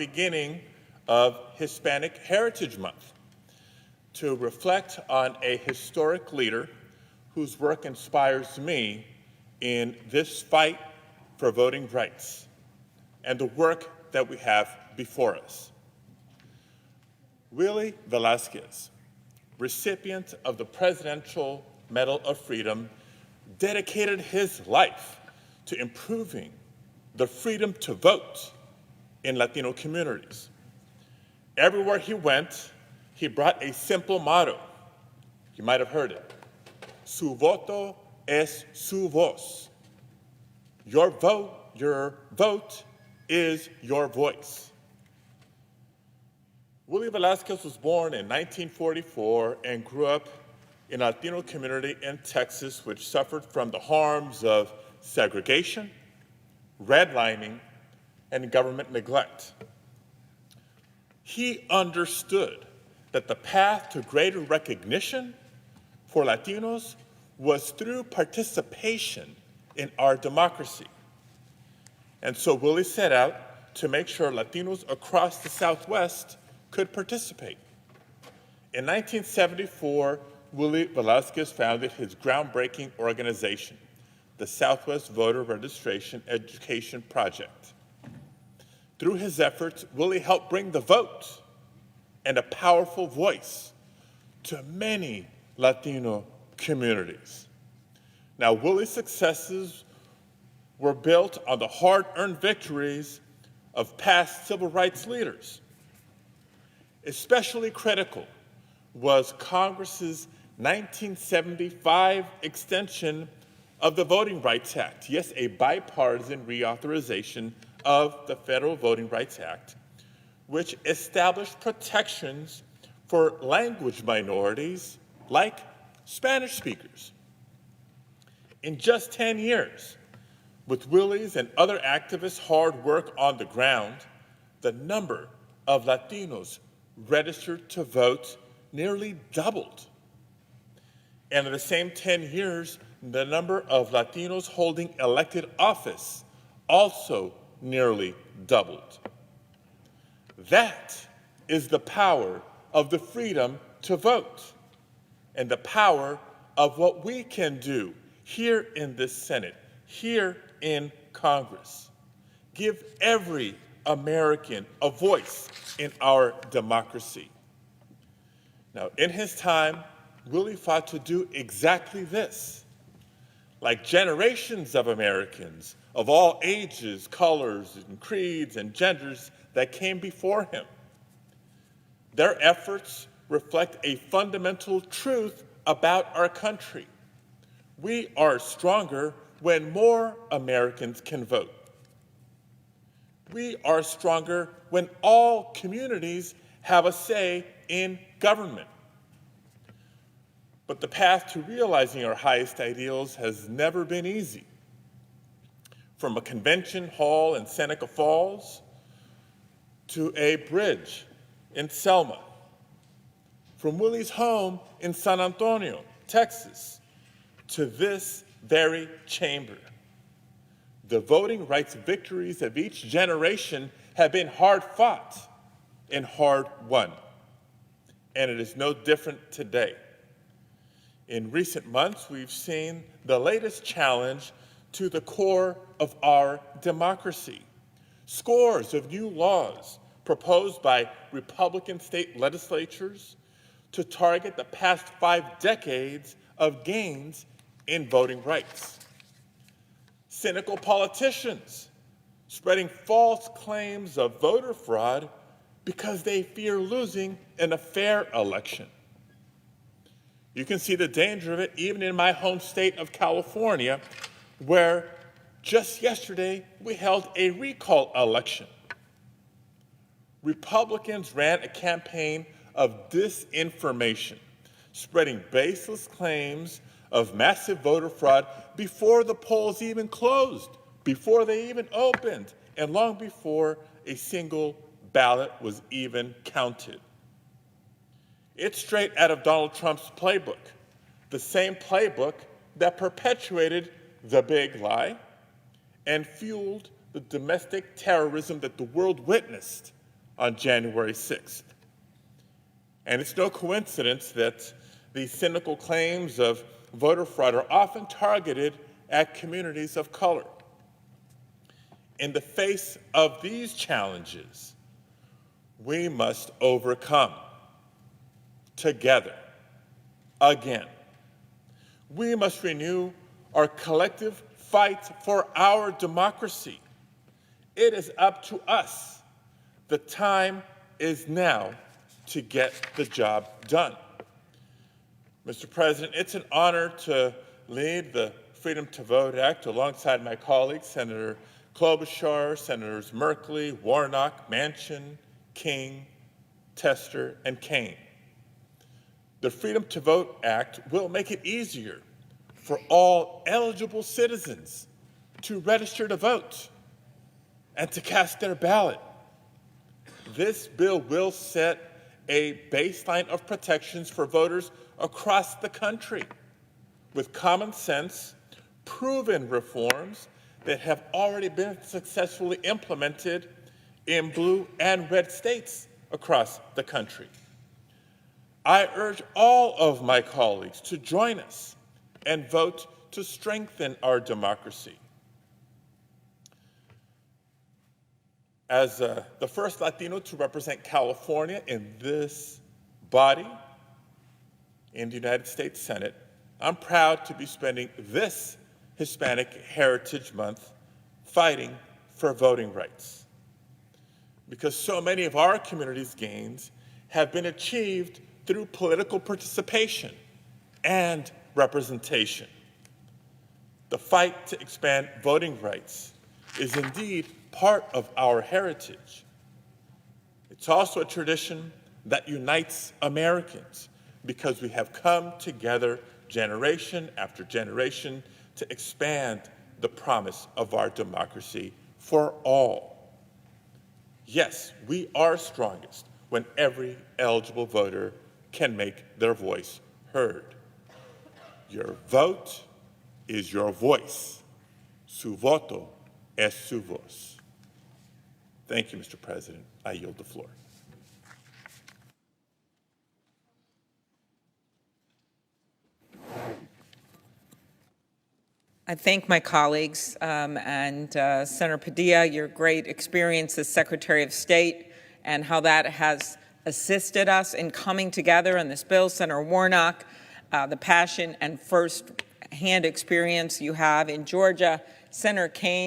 beginning of Hispanic Heritage Month to reflect on a historic leader whose work inspires me in this fight for voting rights and the work that we have before us. Willie Velazquez, recipient of the Presidential Medal of Freedom, dedicated his life to improving the freedom to vote in Latino communities. Everywhere he went, he brought a simple motto. You might have heard it. Su voto es su voz. Your vote is your voice. Willie Velazquez was born in 1944 and grew up in a Latino community in Texas, which suffered from the harms of segregation, redlining, and government neglect. He understood that the path to greater recognition for Latinos was through participation in our democracy. And so Willie set out to make sure Latinos across the Southwest could participate. In 1974, Willie Velazquez founded his groundbreaking organization, the Southwest Voter Registration Education Project. Through his efforts, Willie helped bring the vote and a powerful voice to many Latino communities. Now, Willie's successes were built on the hard-earned victories of past civil rights leaders. Especially critical was Congress's 1975 extension of the Voting Rights Act. Yes, a bipartisan reauthorization of the Federal Voting Rights Act, which established protections for language minorities like Spanish speakers. In just 10 years, with Willie's and other activists' hard work on the ground, the number of Latinos registered to vote nearly doubled. And in the same 10 years, the number of Latinos holding elected office also nearly doubled. That is the power of the freedom to vote and the power of what we can do here in this Senate, here in Congress. Give every American a voice in our democracy. Now, in his time, Willie fought to do exactly this. Like generations of Americans of all ages, colors, and creeds, and genders that came before him, their efforts reflect a fundamental truth about our country. We are stronger when more Americans can vote. We are stronger when all communities have a say in government. But the path to realizing our highest ideals has never been easy. From a convention hall in Seneca Falls to a bridge in Selma, from Willie's home in San Antonio, Texas, to this very chamber. The voting rights victories of each generation have been hard fought and hard won. And it is no different today. In recent months, we've seen the latest challenge to the core of our democracy. Scores of new laws proposed by Republican state legislatures to target the past 5 decades of gains in voting rights. Cynical politicians spreading false claims of voter fraud because they fear losing in a fair election. You can see the danger of it even in my home state of California, where just yesterday we held a recall election. Republicans ran a campaign of disinformation, spreading baseless claims of massive voter fraud before the polls even closed, before they even opened, and long before a single ballot was even counted. It's straight out of Donald Trump's playbook, the same playbook that perpetuated the big lie and fueled the domestic terrorism that the world witnessed on January 6th. And it's no coincidence that the cynical claims of voter fraud are often targeted at communities of color. In the face of these challenges, we must overcome together again. We must renew our collective fight for our democracy. It is up to us. The time is now to get the job done. Mr. President, it's an honor to lead the Freedom to Vote Act alongside my colleagues, Senator Klobuchar, Senators Merkley, Warnock, Manchin, King, Tester, and Kaine. The Freedom to Vote Act will make it easier for all eligible citizens to register to vote and to cast their ballot. This bill will set a baseline of protections for voters across the country with common sense, proven reforms that have already been successfully implemented in blue and red states across the country. I urge all of my colleagues to join us and vote to strengthen our democracy. As the first Latino to represent California in this body in the United States Senate, I'm proud to be spending this Hispanic Heritage Month fighting for voting rights. Because so many of our community's gains have been achieved through political participation and representation. The fight to expand voting rights is indeed part of our heritage. It's also a tradition that unites Americans because we have come together generation after generation to expand the promise of our democracy for all. Yes, we are strongest when every eligible voter can make their voice heard. Your vote is your voice. Su voto es su voz. Thank you, Mr. President. I yield the floor. I thank my colleagues and Senator Padilla, your great experience as Secretary of State and how that has assisted us in coming together on this bill. Senator Warnock, the passion and first-hand experience you have in Georgia. Senator Kaine,